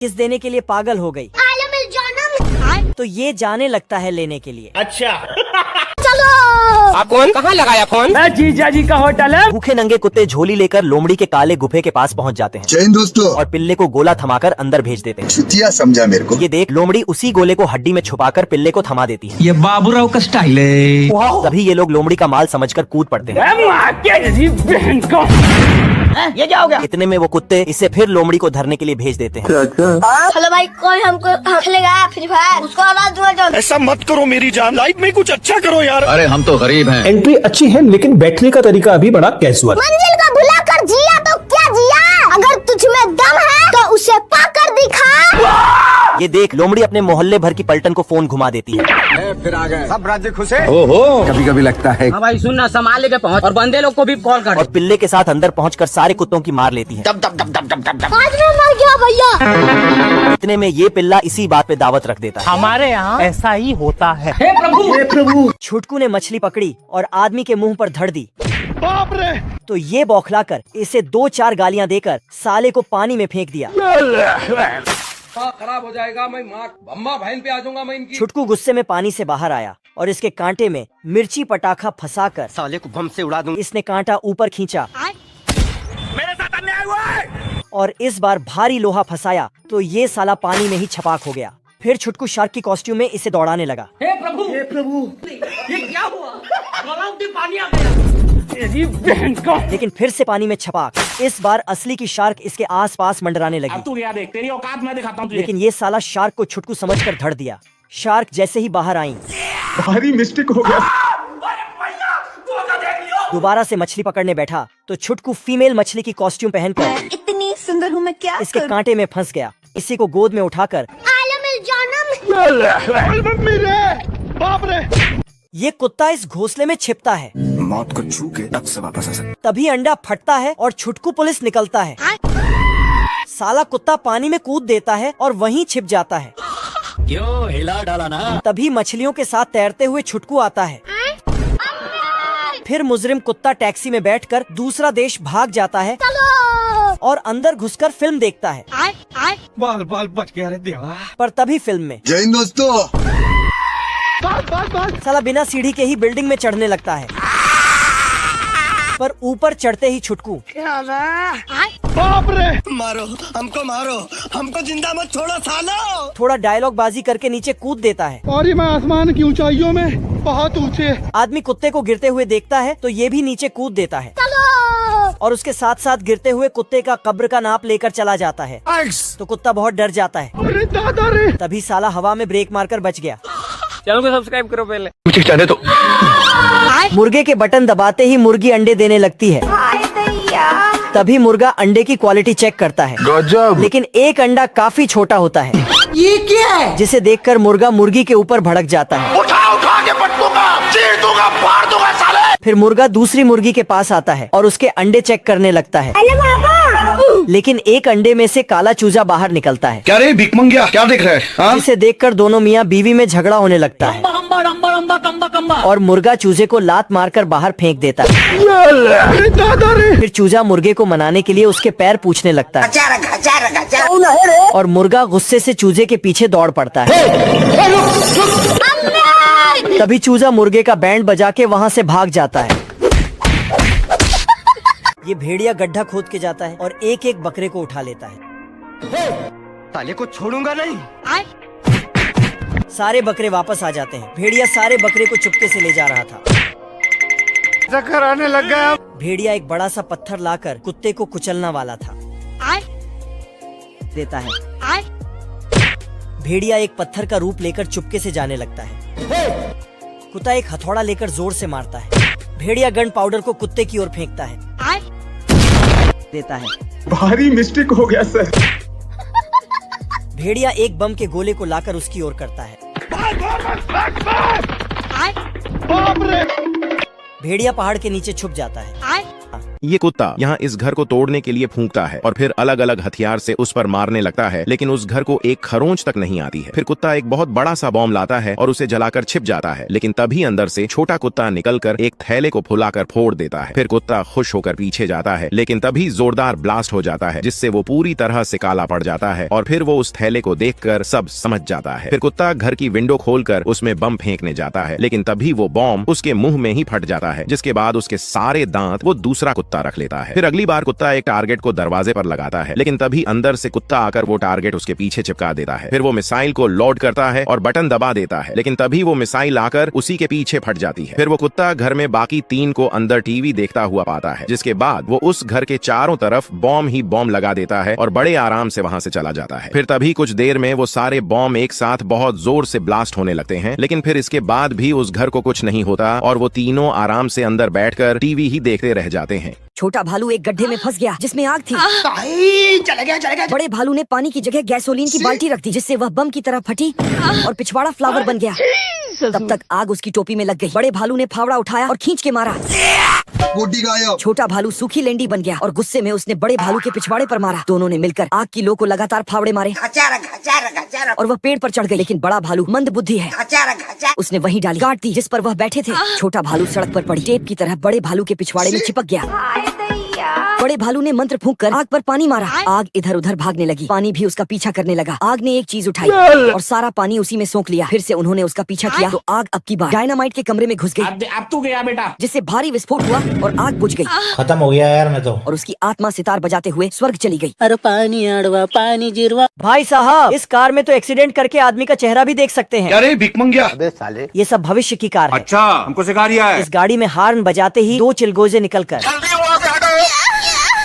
किस देने के लिए पागल हो गई, तो ये जाने लगता है लेने के लिए। अच्छा चलो आप कौन, कहाँ लगाया फोन? जीजा जी का होटल है। भूखे नंगे कुत्ते झोली लेकर लोमड़ी के काले गुफे के पास पहुंच जाते हैं जय हिंद दोस्तों। और पिल्ले को गोला थमाकर अंदर भेज देते हैं। छुट्टियां समझा मेरे को। ये देख लोमड़ी उसी गोले को हड्डी में छुपाकर पिल्ले को थमा देती है। ये बाबूराव का स्टाइल है। तभी ये लोग लोमड़ी का माल समझकर कूद पड़ते हैं। बहन को ये क्या हो गया? इतने में वो कुत्ते इसे फिर लोमड़ी को धरने के लिए भेज देते हैं। हेलो भाई, कोई हमको खेलेगा फ्री फायर, उसको आवाज दो। ऐसा मत करो मेरी जान, लाइफ में कुछ अच्छा करो यार। अरे हम तो गरीब हैं। एंट्री अच्छी है लेकिन बैठने का तरीका अभी बड़ा कैजुअल। मंजिल को भुला कर जिया तो क्या जिया, अगर तुझ में दम है तो उसे पाकर दिखा। ये देख लोमड़ी अपने मोहल्ले भर की पलटन को फोन घुमा देती है। फिर आ गए सब राज्य खुश है। ओहो, कभी कभी लगता है हाँ भाई सुनना, संभाल लेके पहुँच और बंदे लोग को भी कॉल कर। और पिल्ले के साथ अंदर पहुंचकर सारे कुत्तों की मार लेती है। दब दब दब दब दब दब दब। आज मैं मर गया भैया। इतने में ये पिल्ला इसी बात पे दावत रख देता है। हमारे यहाँ ऐसा ही होता है। हे प्रभु। छुटकू ने मछली पकड़ी और आदमी के मुंह पर धड़ दी। बाप रे। तो ये बौखलाकर इसे 2-4 गालियां देकर साले को पानी में फेंक दिया। खराब हो जाएगा, मैं माँ अम्मा बहन पे आ जाऊंगा मैं इनकी। छुटकू गुस्से में पानी से बाहर आया और इसके कांटे में मिर्ची पटाखा फंसाकर साले को बम से उड़ा दूंगा। इसने कांटा ऊपर खींचा मेरे साथ अन्याय हुआ है। और इस बार भारी लोहा फंसाया तो ये साला पानी में ही छपाक हो गया। फिर छुटकू शार्क की कॉस्ट्यूम में इसे दौड़ाने लगा। हे प्रभु, ये क्या हुआ? पानी आ गया। बहन को। लेकिन फिर से पानी में छपाक। इस बार असली की शार्क इसके आसपास मंडराने लगी। तू यार देख, तेरी औकात मैं दिखाता हूँ। लेकिन ये साला शार्क को छुटकू समझकर धड़ दिया। शार्क जैसे ही बाहर आई, भारी मिस्टेक हो गया। दोबारा से मछली पकड़ने बैठा तो छुटकू फीमेल मछली की कॉस्ट्यूम पहनकर इतनी सुंदर हूँ मैं, क्या इसके कांटे में फंस गया। इसी को गोद में उठाकर बाप रे। ये कुत्ता इस घोंसले में छिपता है। मौत को छू के तब से वापस आ सकते। तभी अंडा फटता है और छुटकू पुलिस निकलता है। साला कुत्ता पानी में कूद देता है और वहीं छिप जाता है। क्यों हिला डाला ना? तभी मछलियों के साथ तैरते हुए छुटकू आता है। फिर मुजरिम कुत्ता टैक्सी में बैठकर दूसरा देश भाग जाता है और अंदर घुसकर फिल्म देखता है। बाल बाल बच गया रे देवा। पर तभी फिल्म में जय हिंद दोस्तों। साला बिना सीढ़ी के ही बिल्डिंग में चढ़ने लगता है। पर ऊपर चढ़ते ही छुटकू बाप रे। मारो हमको जिंदा मत छोड़ो सालो। थोड़ा डायलॉग बाजी करके नीचे कूद देता है। और ये मैं आसमान की ऊंचाइयों में बहुत ऊंचे। आदमी कुत्ते को गिरते हुए देखता है तो ये भी नीचे कूद देता है और उसके साथ साथ गिरते हुए कुत्ते का कब्र का नाप लेकर चला जाता है। तो कुत्ता बहुत डर जाता है। अरे दादा रे। तभी साला हवा में ब्रेक मारकर बच गया। चैनल को सब्सक्राइब करो पहले। मुझे जाने दो। मुर्गे के बटन दबाते ही मुर्गी अंडे देने लगती है। तभी मुर्गा अंडे की क्वालिटी चेक करता है। गजब। लेकिन एक अंडा काफी छोटा होता है। ये क्या है? जिसे देखकर मुर्गा मुर्गी के ऊपर भड़क जाता है। उठा के पट दूंगा, चीर दूंगा, फाड़ दूंगा साले। फिर मुर्गा दूसरी मुर्गी के पास आता है और उसके अंडे चेक करने लगता है। लेकिन एक अंडे में से काला चूजा बाहर निकलता है। क्या रे भिख मंगिया, क्या देख रहे हैं? जिसे देखकर दोनों मियाँ बीवी में झगड़ा होने लगता है और मुर्गा चूजे को लात मारकर बाहर फेंक देता है। फिर चूजा मुर्गे को मनाने के लिए उसके पैर पूछने लगता है और मुर्गा गुस्से से चूजे के पीछे दौड़ पड़ता है। तभी चूजा मुर्गे का बैंड बजा के वहाँ से भाग जाता है। ये भेड़िया गड्ढा खोद के जाता है और एक एक बकरे को उठा लेता है। साले को छोड़ूंगा नहीं। सारे बकरे वापस आ जाते हैं। भेड़िया सारे बकरे को चुपके से ले जा रहा था। चक्कर आने लग गया। भेड़िया एक बड़ा सा पत्थर लाकर कुत्ते को कुचलना वाला था। देता है। भेड़िया एक पत्थर का रूप लेकर चुपके से जाने लगता है। कुत्ता एक हथौड़ा लेकर जोर से मारता है। भेड़िया गन पाउडर को कुत्ते की ओर फेंकता है। देता है। भारी मिस्टेक हो गया सर। भेड़िया एक बम के गोले को लाकर उसकी ओर करता है। बाप रे। भेड़िया पहाड़ के नीचे छुप जाता है। ये कुत्ता यहाँ इस घर को तोड़ने के लिए फूंकता है और फिर अलग अलग हथियार से उस पर मारने लगता है, लेकिन उस घर को एक खरोंच तक नहीं आती है। फिर कुत्ता एक बहुत बड़ा सा बॉम्ब लाता है और उसे जलाकर छिप जाता है, लेकिन तभी अंदर से छोटा कुत्ता निकलकर एक थैले को फुलाकर फोड़ देता है। फिर कुत्ता खुश होकर पीछे जाता है, लेकिन तभी जोरदार ब्लास्ट हो जाता है जिससे वो पूरी तरह से काला पड़ जाता है और फिर वो उस थैले को देखकर सब समझ जाता है। फिर कुत्ता घर की विंडो खोलकर उसमें बम फेंकने जाता है, लेकिन तभी वो बॉम्ब उसके मुंह में ही फट जाता है, जिसके बाद उसके सारे दांत वो दूसरा कुत्ता रख लेता है। फिर अगली बार कुत्ता एक टारगेट को दरवाजे पर लगाता है, लेकिन तभी अंदर से कुत्ता आकर वो टारगेट उसके पीछे चिपका देता है। फिर वो मिसाइल को लोड करता है और बटन दबा देता है, लेकिन तभी वो मिसाइल आकर उसी के पीछे फट जाती है। फिर वो कुत्ता घर में बाकी 3 को अंदर टीवी देखता हुआ पाता है, जिसके बाद वो उस घर के चारों तरफ बॉम्ब ही बॉम्ब लगा देता है और बड़े आराम से वहां से चला जाता है। फिर तभी कुछ देर में वो सारे बॉम्ब एक साथ बहुत जोर से ब्लास्ट होने लगते हैं, लेकिन फिर इसके बाद भी उस घर को कुछ नहीं होता और वो तीनों आराम से अंदर बैठकर टीवी ही देखते रह जाते हैं। छोटा भालू एक गड्ढे में फंस गया जिसमें आग थी। चले गया। बड़े भालू ने पानी की जगह गैसोलीन की बाल्टी रख दी, जिससे वह बम की तरह फटी और पिछवाड़ा फ्लावर बन गया। तब तक आग उसकी टोपी में लग गई। बड़े भालू ने फावड़ा उठाया और खींच के मारा। बॉडी गायब। छोटा भालू सूखी लेंडी बन गया और गुस्से में उसने बड़े भालू के पिछवाड़े पर मारा। दोनों ने मिलकर आग की लो को लगातार फावड़े मारे और वह पेड़ पर चढ़ गई, लेकिन बड़ा भालू मंद बुद्धि है, उसने वहीं डाली काट दी जिस पर वह बैठे थे। छोटा भालू सड़क पर पड़ी टेप की तरह बड़े भालू के पिछवाड़े में चिपक गया। बड़े भालू ने मंत्र फूंक कर आग पर पानी मारा। आग इधर उधर भागने लगी, पानी भी उसका पीछा करने लगा। आग ने एक चीज उठाई और सारा पानी उसी में सोख लिया। फिर से उन्होंने उसका पीछा किया तो आग अब की बार डायनामाइट के कमरे में घुस गई। अब तू गया बेटा, जिससे भारी विस्फोट हुआ और आग बुझ गई। खत्म हो गया यार मैं तो। और उसकी आत्मा सितार बजाते हुए स्वर्ग चली गई। अरे पानी अड़वा पानी जिरवा। भाई साहब, इस कार में तो एक्सीडेंट करके आदमी का चेहरा भी देख सकते हैं। अरे भिकमंगिया, अबे साले, ये सब भविष्य की कार है। अच्छा हमको सिखा रिया है। इस गाड़ी में हार्न बजाते ही 2 चिलगोजे निकलकर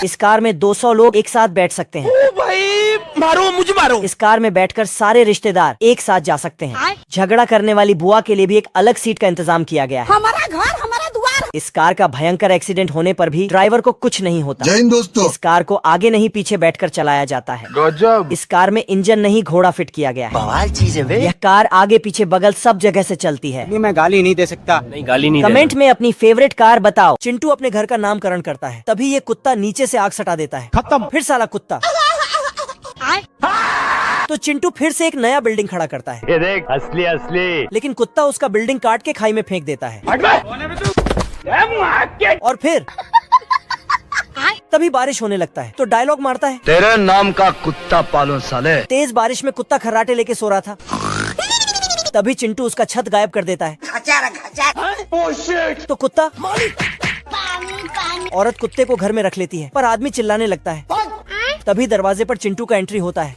इस कार में 200 लोग एक साथ बैठ सकते हैं। भाई मारो मुझे मारो। इस कार में बैठकर सारे रिश्तेदार एक साथ जा सकते हैं। झगड़ा करने वाली बुआ के लिए भी एक अलग सीट का इंतजाम किया गया है। हमारा घर हमारा द्वार। इस कार का भयंकर एक्सीडेंट होने पर भी ड्राइवर को कुछ नहीं होता। जय हिंद दोस्तों। इस कार को आगे नहीं पीछे बैठकर चलाया जाता है। गजब। इस कार में इंजन नहीं घोड़ा फिट किया गया है। बवाल चीज है बे। यह कार आगे पीछे बगल सब जगह से चलती है। मैं गाली नहीं दे सकता। नहीं गाली नहीं कमेंट में अपनी फेवरेट कार बताओ। चिंटू अपने घर का नामकरण करता है, तभी ये कुत्ता नीचे से आग सटा देता है। खत्म। फिर साला कुत्ता तो चिंटू फिर से एक नया बिल्डिंग खड़ा करता है। ये देख असली। लेकिन कुत्ता उसका बिल्डिंग काट के खाई में फेंक देता है। और फिर तभी बारिश होने लगता है तो डायलॉग मारता है, तेरे नाम का कुत्ता पालो साले। तेज बारिश में कुत्ता खर्राटे लेके सो रहा था। तभी चिंटू उसका छत गायब कर देता है। तो कुत्ता औरत कुत्ते को घर में रख लेती है, पर आदमी चिल्लाने लगता है। तभी दरवाजे पर चिंटू का एंट्री होता है।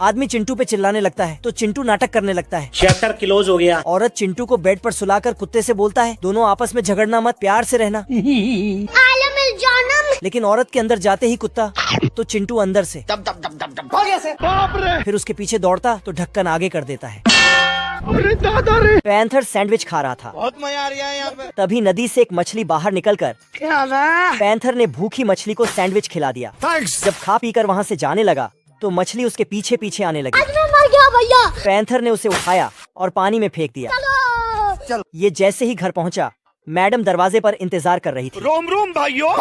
आदमी चिंटू पे चिल्लाने लगता है तो चिंटू नाटक करने लगता है। चैप्टर क्लोज हो गया। औरत चिंटू को बेड पर सुलाकर कुत्ते से बोलता है, दोनों आपस में झगड़ना मत, प्यार से रहना। लेकिन औरत के अंदर जाते ही कुत्ता तो चिंटू अंदर से फिर उसके पीछे दौड़ता तो ढक्कन आगे कर देता है। अरे दादा रे। पैंथर सैंडविच खा रहा था। बहुत मजा आ रहा है यहाँ पे। तभी नदी से एक मछली बाहर निकलकर पैंथर ने भूखी मछली को सैंडविच खिला दिया। जब खा पीकर वहाँ से जाने लगा तो मछली उसके पीछे पीछे आने लगी। मर गया भैया। पैंथर ने उसे उठाया और पानी में फेंक दिया। चलो। ये जैसे ही घर पहुँचा, मैडम दरवाजे पर इंतजार कर रही थी। रोम रोम भाइयों।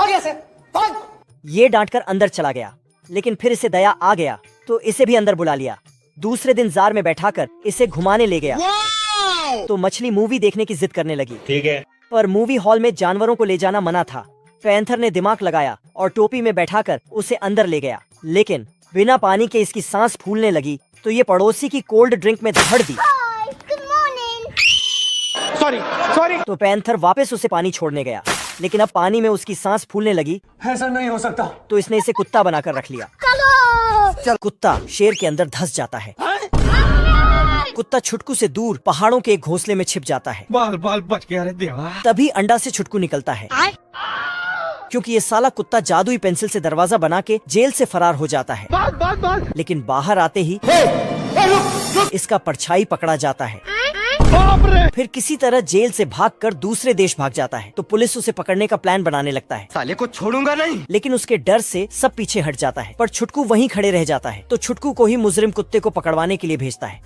ये डांटकर अंदर चला गया, लेकिन फिर इसे दया आ गया तो इसे भी अंदर बुला लिया। दूसरे दिन जार में बैठाकर इसे घुमाने ले गया तो मछली मूवी देखने की जिद करने लगी। ठीक है। पर मूवी हॉल में जानवरों को ले जाना मना था। पैंथर ने दिमाग लगाया और टोपी में बैठाकर उसे अंदर ले गया, लेकिन बिना पानी के इसकी सांस फूलने लगी तो ये पड़ोसी की कोल्ड ड्रिंक में धड़ दी। सॉरी। तो पैंथर वापस उसे पानी छोड़ने गया, लेकिन अब पानी में उसकी सांस फूलने लगी। ऐसा नहीं हो सकता। तो इसने इसे कुत्ता बनाकर रख लिया। चल कुत्ता शेर के अंदर धंस जाता है। कुत्ता छुटकू से दूर पहाड़ों के एक घोंसले में छिप जाता है। बाल बाल बच गया रे देवा। तभी अंडा से छुटकू निकलता है, क्योंकि ये साला कुत्ता जादुई पेंसिल से दरवाजा बना के जेल से फरार हो जाता है। लेकिन बाहर आते ही इसका परछाई पकड़ा जाता है। फिर किसी तरह जेल से भागकर दूसरे देश भाग जाता है तो पुलिस उसे पकड़ने का प्लान बनाने लगता है। साले को छोड़ूंगा नहीं। लेकिन उसके डर से सब पीछे हट जाता है, पर छुटकू वहीं खड़े रह जाता है तो छुटकू को ही मुजरिम कुत्ते को पकड़वाने के लिए भेजता है।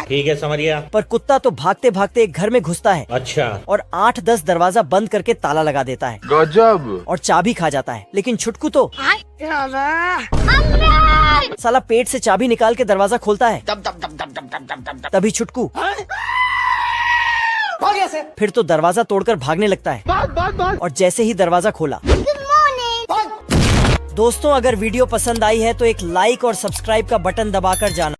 ठीक है, समझ गया। पर कुत्ता तो भागते भागते एक घर में घुसता है अच्छा। और 8-10 दरवाजा बंद करके ताला लगा देता है गजब। और चाबी खा जाता है। लेकिन छुटकू तो साला पेट से चाबी निकाल के दरवाजा खोलता है। तभी छुटकू फिर तो दरवाजा तोड़कर भागने लगता है और जैसे ही दरवाजा खोला। दोस्तों, अगर वीडियो पसंद आई है तो एक लाइक और सब्सक्राइब का बटन दबाकर जाना।